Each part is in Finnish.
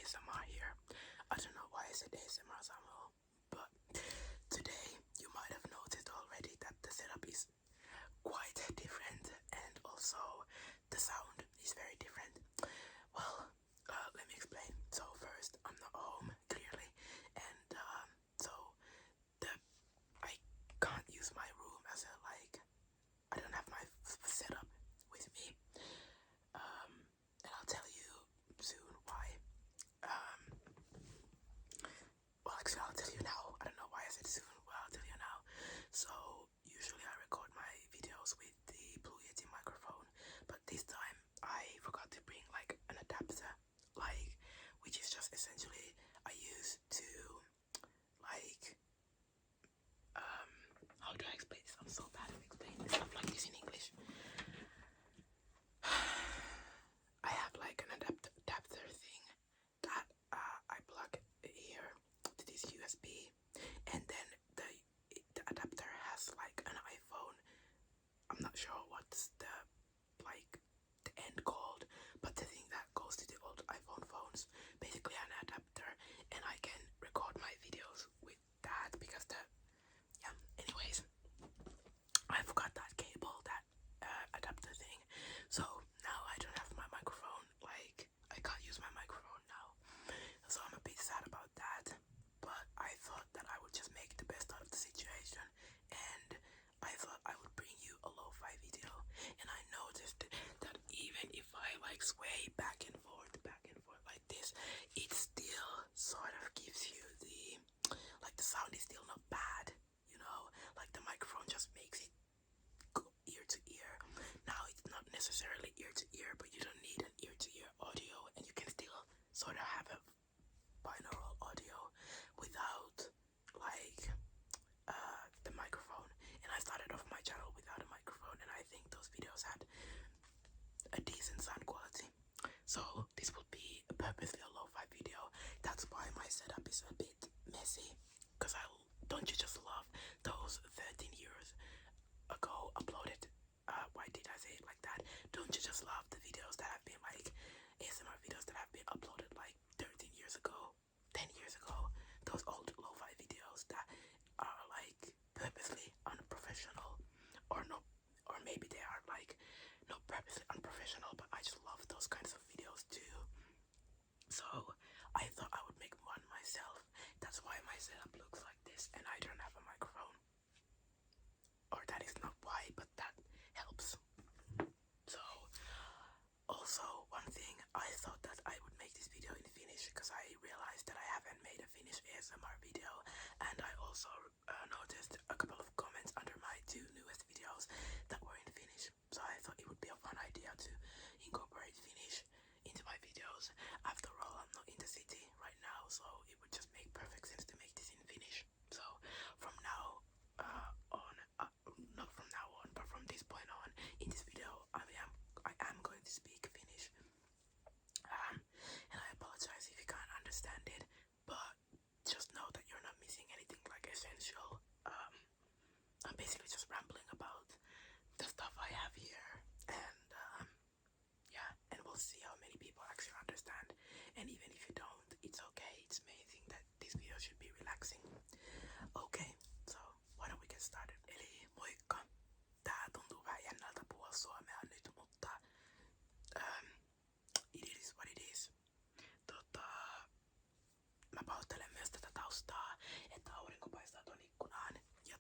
ASMR here. I don't know why I said ASMR Samuel, but today you might have noticed already that the setup is quite different and also the sound is very different. Well, let me explain. So first, I'm not home clearly, and so the I can't use my room as a I don't have my setup with me. And I'll tell you soon why. Well, actually, I'll tell you now. I don't know why I said soon. Well, I'll tell you now. So, usually I record my videos with the Blue Yeti microphone, but this time I forgot to bring an adapter, which is just essentially I use to how do I explain this? I'm so bad at explaining stuff like this in English. I have an adapter thing that I plug here to this USB, and then the adapter has an iPhone. I'm not sure what's the end called, but the thing that goes to the old iPhone phones, basically an adapter, and I can record my videos with that because anyways, I forgot that cable, that adapter thing, so now I don't have my microphone, I can't use my microphone now, so I'm a bit sad about that, but I thought that I would just make the best out of the situation, and I thought I would bring you a lo-fi video, and I noticed that even if I sway back and forth like this, it still sort of gives you the sound is still not bad, the microphone just makes it go ear to ear. Now it's not necessarily ear to ear, but you don't need an ear to ear audio, and you can still sort of have a binaural audio without the microphone. And I started off my channel without a microphone, and I think those videos had a decent sound quality. So this would be purposely a lo-fi video. That's why my setup is a bit messy, because don't you just love those 13 years ago uploaded, why did I say it like that? Don't you just love the videos that have been ASMR videos that have been uploaded 13 years ago, 10 years ago? Those old lo-fi videos that are purposely unprofessional, or no, or maybe they are not purposely unprofessional, but I just love those kinds of videos too. So I thought I would make one myself. That's why my setup looks like this, and I don't have a microphone. Or that is not why, but that helps. So, also one thing, I thought that I would make this video in Finnish because I realized that I haven't made a Finnish ASMR video, and I also noticed a couple of comments under my two newest videos that were in Finnish. So I thought it would be a fun idea to incorporate Finnish into my videos. After all, I'm not in the city right now, so it would just make perfect sense to make this in Finnish. So from now on, not from now on, but from this point on, in this video, I am going to speak Finnish. And I apologize if you can't understand it, but just know that you're not missing anything essential. I'm basically just rambling about the stuff I have here, and yeah, and we'll see how many people actually understand. And even if you don't, it's okay. It's amazing that this video should be relaxing. Okay, so why don't we get started? Eli moikka. Tää tuntuu vähän jännältä puhua suomea nyt, mutta it is what it is. Mä pahoittelen myös tätä taustaa, että aurinko paistaa ton ikkunaan ja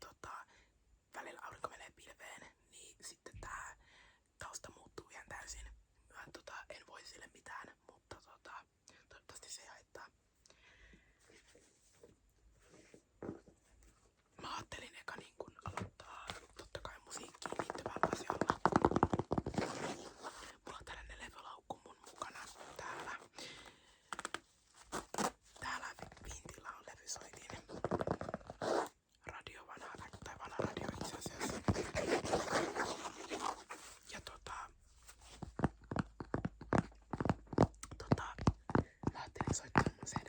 välillä aurinko menee pilveen, niin sitten tää tausta muuttuu ihan täysin. Mä en voi sille mitään, mutta toivottavasti se ei haittaa. Mä ajattelin eka aloittaa totta kai musiikkiin liittyvällä asialla. Mulla on tällainen levylaukku mun mukana täällä. Täällä vintillä on levysoitin. Vanha radio itse asiassa. Ja mä ajattelin soittaa mun sen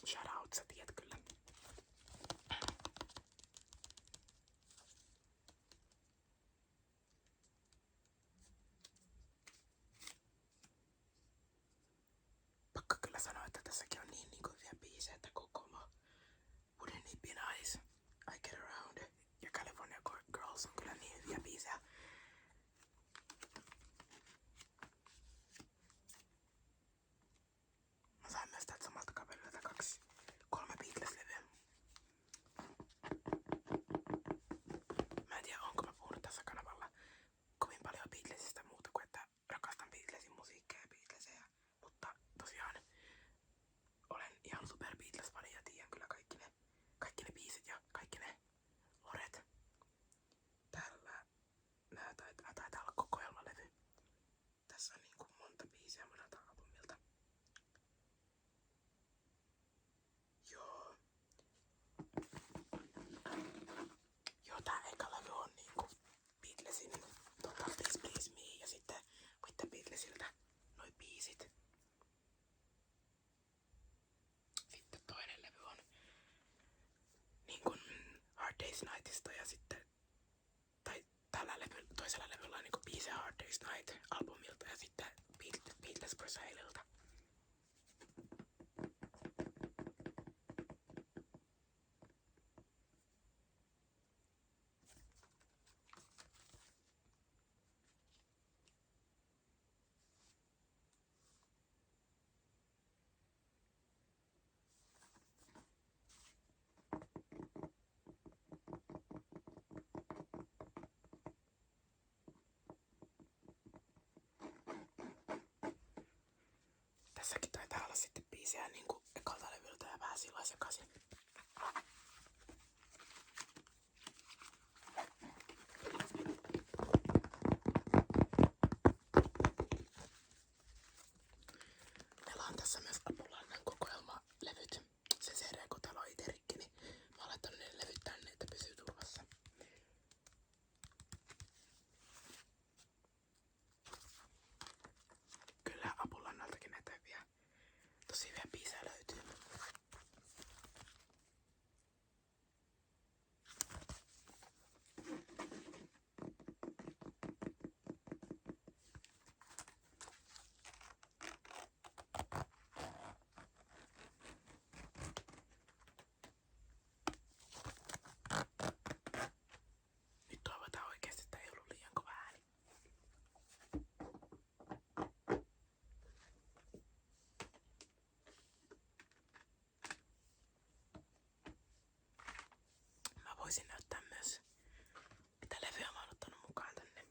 Shout out, sä tiedät kyllä. Pakko kyllä sanoa, että tässäkin on niin hyviä biisejä, että Kokomo, Wouldn't It Be Nice, I Get Around ja California Girls on kyllä niin hyviä biisejä. Mä sain myös täältä samalta kaverilta 3 Beatles-levyä. Mä en tiedä, onko mä puhunut tässä kanavalla kovin paljon Beatlesista muuta kuin, että rakastan Beatlesin musiikkia ja Beatlesejä. Mutta tosiaan olen ihan super Beatles-fani ja tiedän kyllä kaikki ne biisit ja kaikki ne loret. Täällä nää taitaa olla kokoelmalevy. Tässä on niinku monta biisiä monelta albumilta. Joo. Joo, tää eka levy on niinku Beatlesin Please Please Me ja sitten With the Beatlesiltä noi biisit. Sitten toinen levy on niinkun Hard Day's Nightista ja sitten toisella levyllä on niinku biisi Hard Day's Night albumilta ja sitten Beatles for Saleilta. Tässäkin taitaa olla sitten biisejä niinku ekalta levyltä ja vähän sillä sekaisin. Meillä on tässä myös Apulannan kokoelmalevyt. Se CD, kun täällä on ite rikki, niin mä oon laittanut ne levyt tänne, että pysyy turvassa. Kyllä Apulannaltakin näitä tosi hyviä biisejä löytyy. Nyt toivotaan oikeesti, että ei ollut liian kova ääni. Mä voisin näyttää myös, mitä levyä mä oon ottanut mukaan tänne.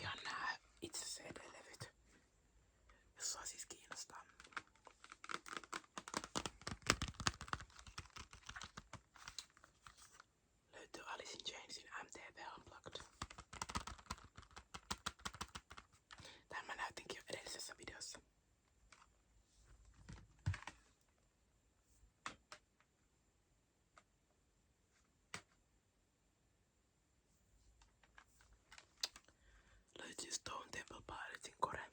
Ihan nää itse CD-levyt, jos sua siis kiinnostaa. Löytyy Alice in Chainsin MTV Unplugged. Tän mä näytinkin jo edellisessä videossa. Löytyy Stone Temple Pilotsin Kore.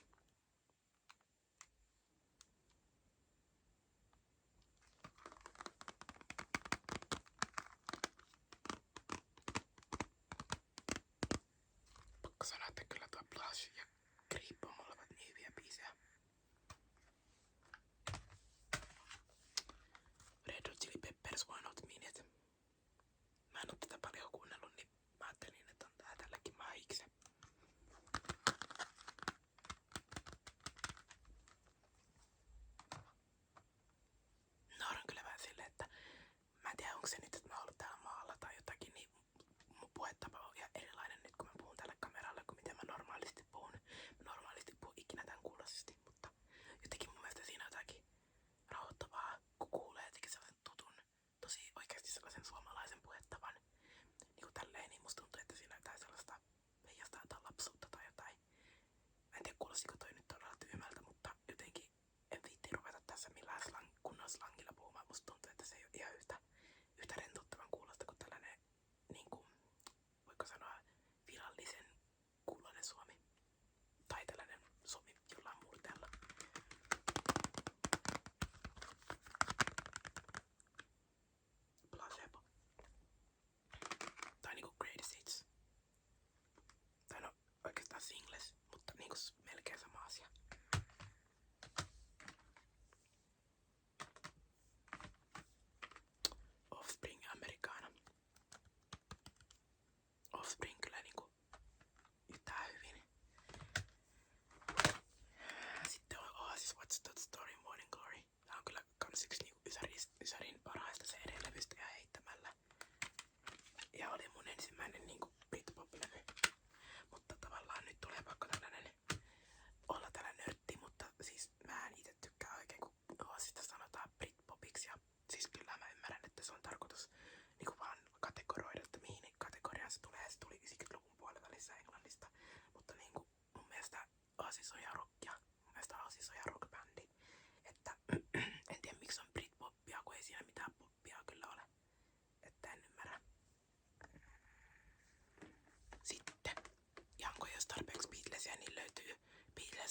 Pakko sanoa, että kyllä tuo Blush ja Creep on molemmat niin hyviä biisejä. Red Hot Chili Peppers One Hot Minute. Mä en oo tätä paljon kuunnellut, niin mä ajattelin, että on tää tälläkin mahikse. Nauran kyllä vähän silleen, että mä en tiedä onko se nyt, että mä oon ollut täällä maalla tai jotakin, niin mun puhetapa on ihan erilainen nyt kun mä puhun tälle kameralle kuin miten mä normaalisti puhun.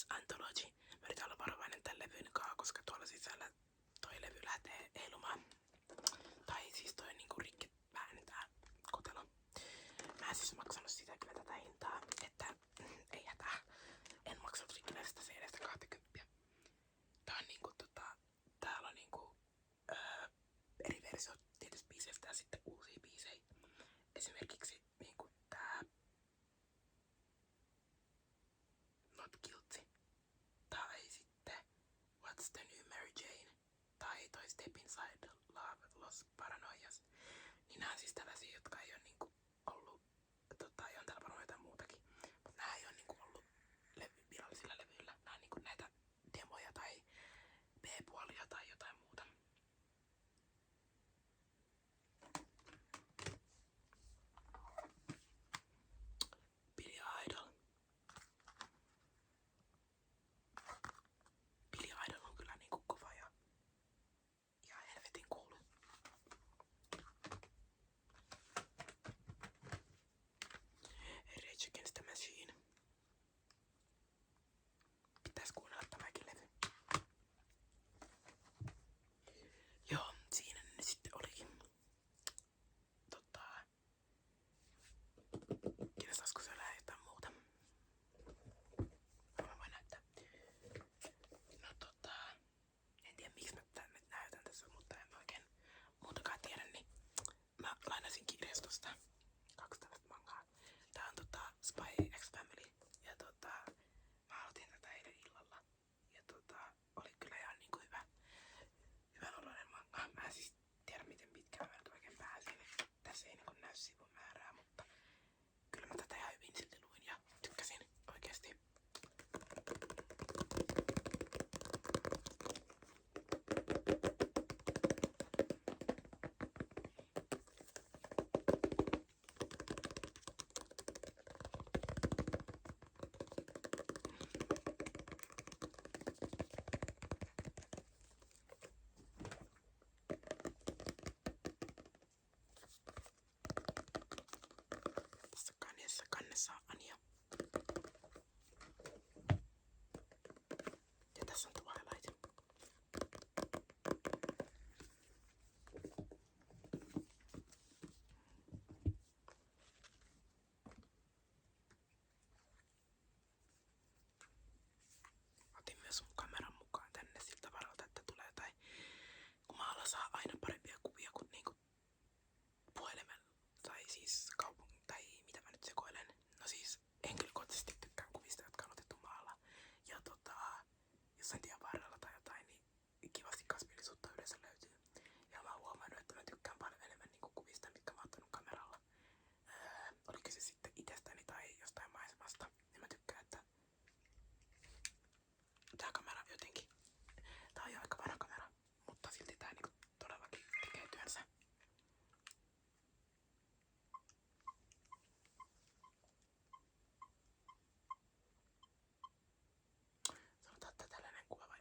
Madness Anthology. Mä yritän olla varovainen tän levyn kaa, koska tuolla sisällä toi levy lähtee heilumaan. Tai siis toi niinku rikki vähän tää kotelo. Mä en siis maksanut sitä kyllä tätä hintaa, että ei hätää. En maksanut rikkiläisestä CDstä 20. Tää on niinku täällä on niinku eri versiot tietysti biiseistä ja sitten uusia biisejä. Esimerkiksi niinku tää Not Guilty tai sitten What's the New Mary Jane tai toi Step Inside Love Los Paranoias. Niin nää on siis tällaisia, jotka ei oo niinku ollut, ja on täällä varmaan jotain muutakin, mutta nää ei oo niinku ollut virallisilla levyillä. Nää on niinku näitä demoja tai B-puolia tai jotain muuta. Billy Idol. Billy Idol on kyllä niinku kova ja ihan helvetin cool. Rage Against the Machine. Pitäis kuunnella tämäkin levy. Joo, siinä ne sitten olikin. Kiinnostaisiko siellä jotain muuta? Mä voin näyttää. No en tiedä miksi mä tänne näytän tässä, mutta en mä oikein muutakaan tiedä, niin mä lainasin kirjastosta 2 tällaista mangaa. Tää on Spy X Family ja mä aloitin tätä eilen illalla ja oli kyllä ihan niinku hyvän oloinen manga. Mä en siis tiedä miten pitkään mä nyt oikein pääsin. Tässä ei niinku näy sivun määrää, mutta kyllä mä tätä ihan hyvin silti luin ja tykkäsin oikeesti. Tässä kannessa on Anja. Ja tässä on Twilight. Otin myös mun kameran mukaan tänne siltä varalta, että tulee jotain. Kun maalla saa aina parempia kuvia kuin niinku puhelimella tai siis tai mitä mä nyt sekoilen. No siis henkilökohtaisesti tykkään kuvista, jotka on otettu maalla. Ja jossain tien varrella tai jotain, niin kivasti kasvillisuutta yleensä löytyy. Ja mä oon huomannut, että mä tykkään paljon enemmän niinku kuvista, mitkä mä oon ottanut kameralla. Oliko se sitten itsestäni tai jostain maisemasta. Niin mä tykkään, että tää kamera jotenkin, tää on jo aika vanha kamera, mutta silti tää niinku todellakin tekee työnsä. Sanotaan, että tällainen kuva vai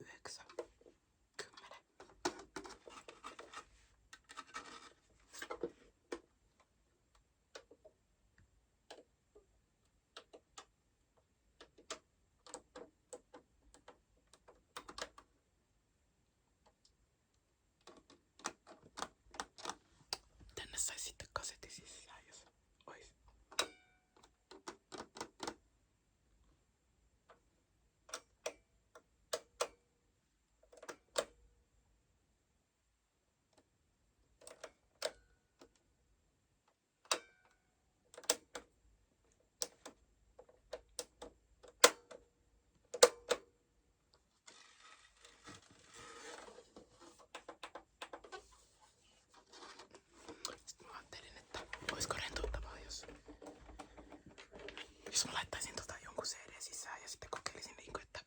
9, 10. Tänne sais sitten kasetti sisään, jos ois. Sitten mä ajattelin, että oisko rentouttavaa, jos mä laittaisin jonkun CD sisään ja sitten kokeilisin niinku, että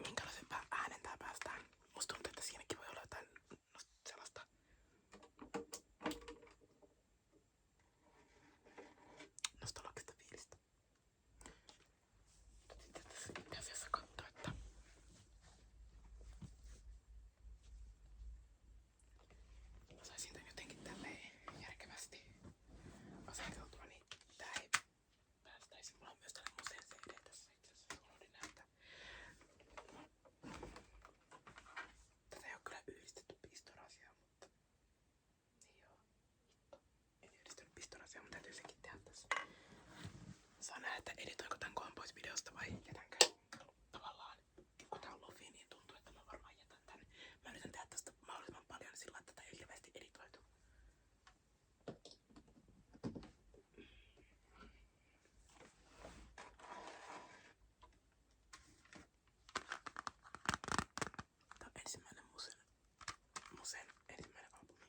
minkälaisen äänen tää päästään. Musta tuntuu, että siinäkin voi olla jotain sellaista nostalgista fiilistä. Sitten tässä itse asiassa katsoo, että mä saisin tän jotenkin tälleen järkevästi aseteltua, niin tää ei päästäisi. Mulla on myös tällainen museen CD tässä itse asiassa, unohdin näyttää. Tätä ei oo kyllä yhdistetty pistorasiaan, mutta niin joo. En yhdistänyt pistorasiaan, mutta täytyy sekin tehdä tässä. Saa nähdä, että editoinko tän kohan pois videosta vai jätänkö tavallaan. Kun tää on lofi, niin tuntuu, että mä varmaan jätän tän. Mä yritän tehdä tästä mahdollisimman paljon sillä, että tätä ei ole hirveästi editoitu. Tää on ensimmäinen Musen ensimmäinen albumi.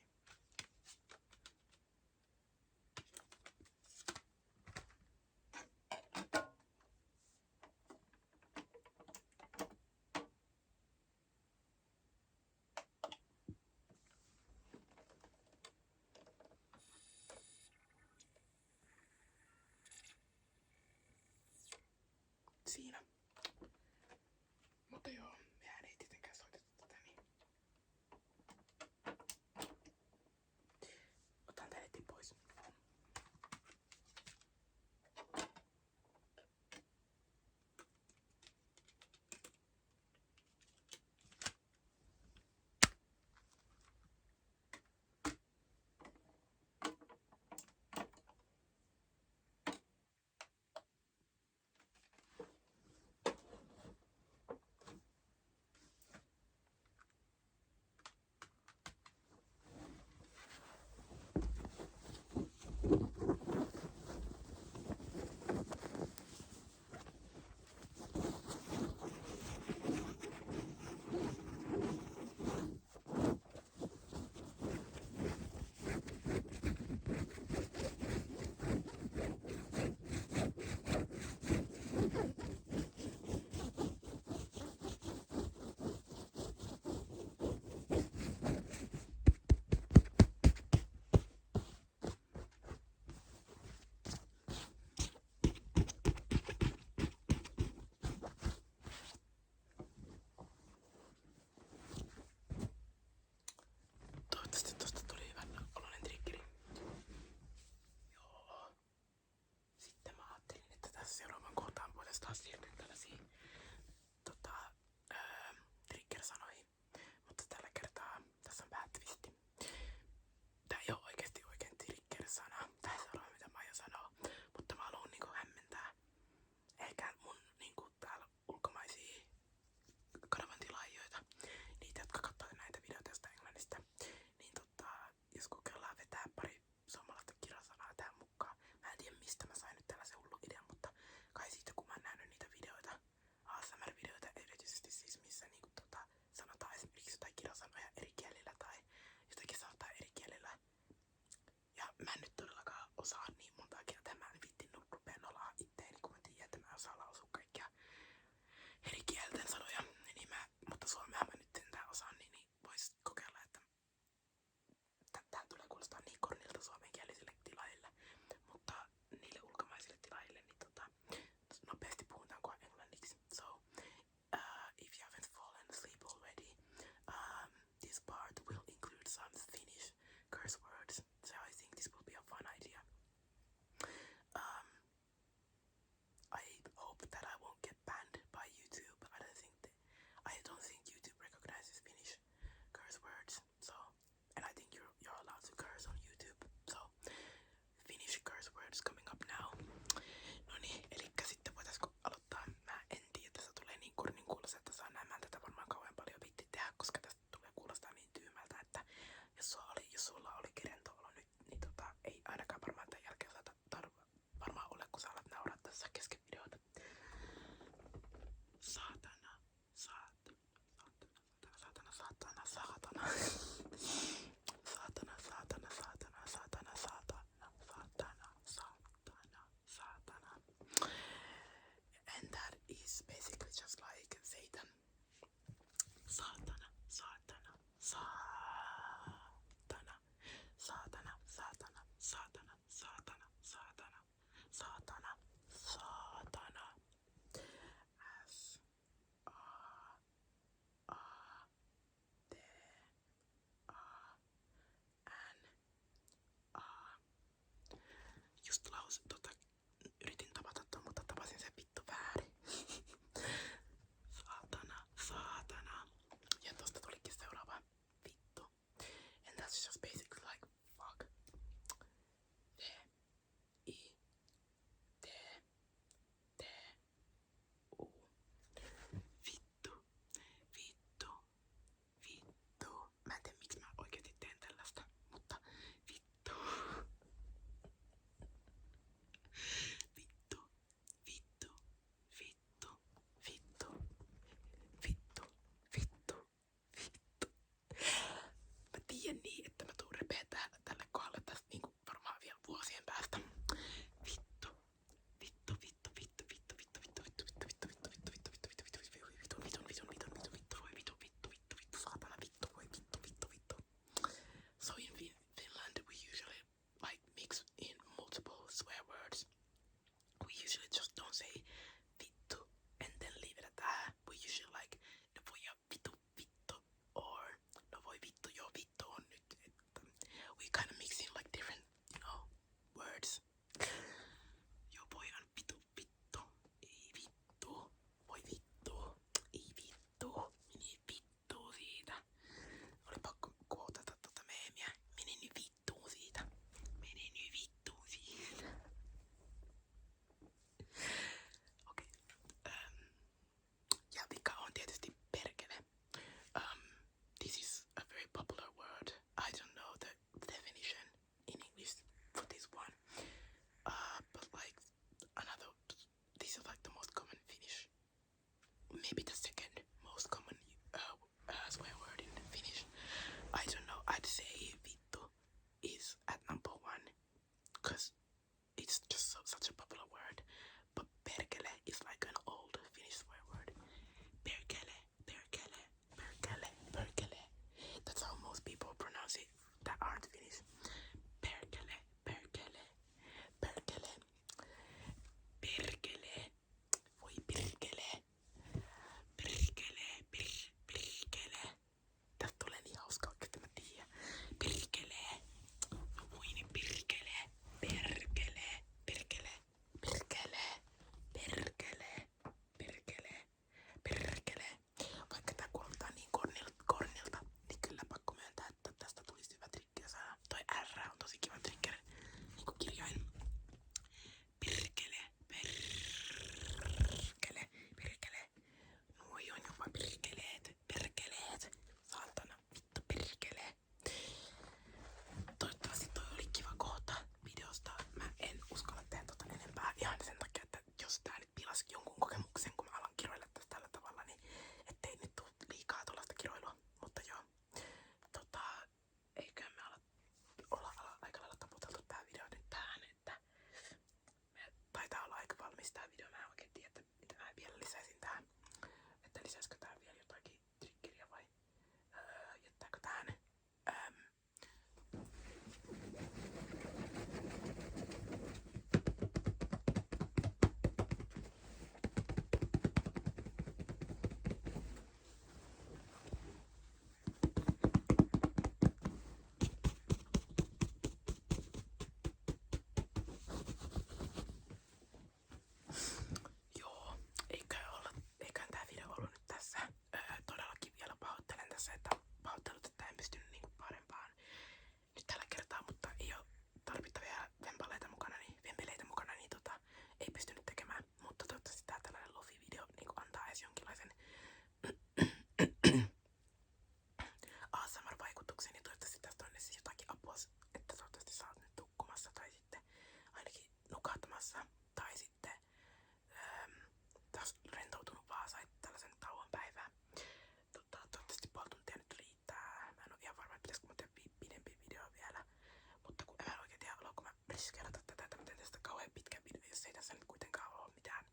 kerrata tätä, että miten tästä kauhean pitkä video, jos ei tässä nyt kuitenkaan ole mitään.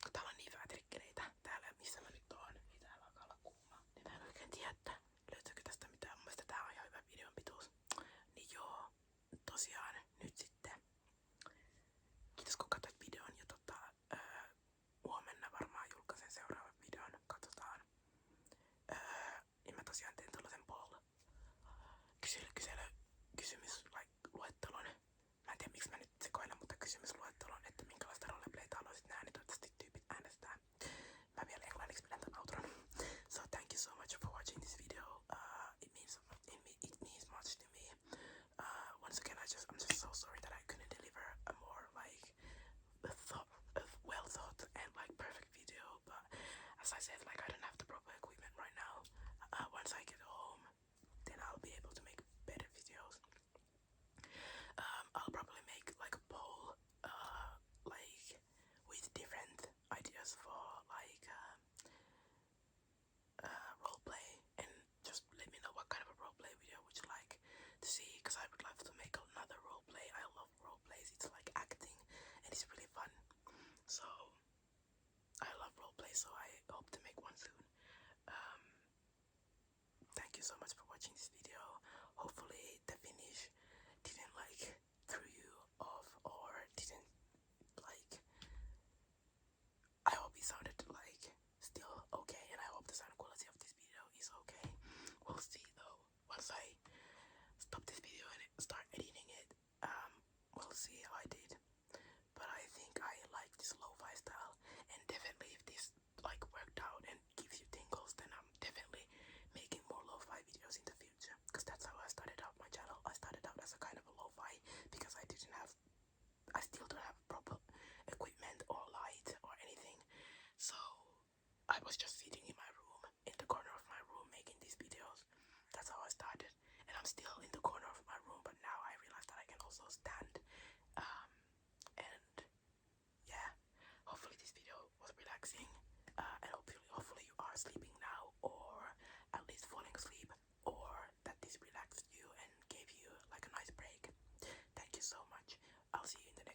Kun täällä on niin vähän triggeleitä täällä, missä mä nyt oon, niin täällä alkaa olla kuuma. Niin mä en oikein tiedä, että löytyykö tästä mitään. Mun mielestä tää on ihan hyvä videon pituus. Niin joo, tosiaan nyt sitten. Kiitos kun katsoit videon ja huomenna varmaan julkaisen seuraavan videon. Katsotaan. Ja mä tosiaan teen tällaisen kysymysluettelon. Mä en tiedä miksi mä nyt sekoilen, mutta kysymysluettelon, että minkälaista roleplayta haluaisit nähdä, niin toivottavasti tyypit äänestää. Mä vielä englanniksi pidän tän outron. So thank you so much for watching this video. It means much to me. Once again, I'm just so sorry that I couldn't deliver a more like well thought and like perfect video. But as I said, like I don't have the proper equipment right now. Once I get home, then I'll be able to make better videos. I'll probably make like a poll, like with different ideas for like roleplay, and just let me know what kind of a roleplay video would you like to see, because I would love to make another roleplay. I love roleplays. It's like acting, and it's really fun. So I love roleplay, so I hope to make one soon. Thank you so much for watching this video. Hopefully the finish didn't like throw you off or didn't like. I hope it sounded like still okay, and I hope the sound quality of this video is okay. We'll see though. Once I stop this video and start editing it, we'll see how I did. But I think I like this lo-fi style, and definitely if this like worked out and gives you tingles, then I'm definitely making more lo-fi videos in the future, because that's how I started out my channel. I started out as a kind of a lo-fi because I still don't have proper equipment or light or anything. So I was just sitting in my room, in the corner of my room, making these videos. That's how I started, and I'm still in the corner of my room, but now I realized that I can also stand. And yeah, hopefully this video was relaxing, and hopefully you are sleeping now, or at least falling asleep, or that this relaxed you and gave you like a nice break. Thank you so much. I'll see you in the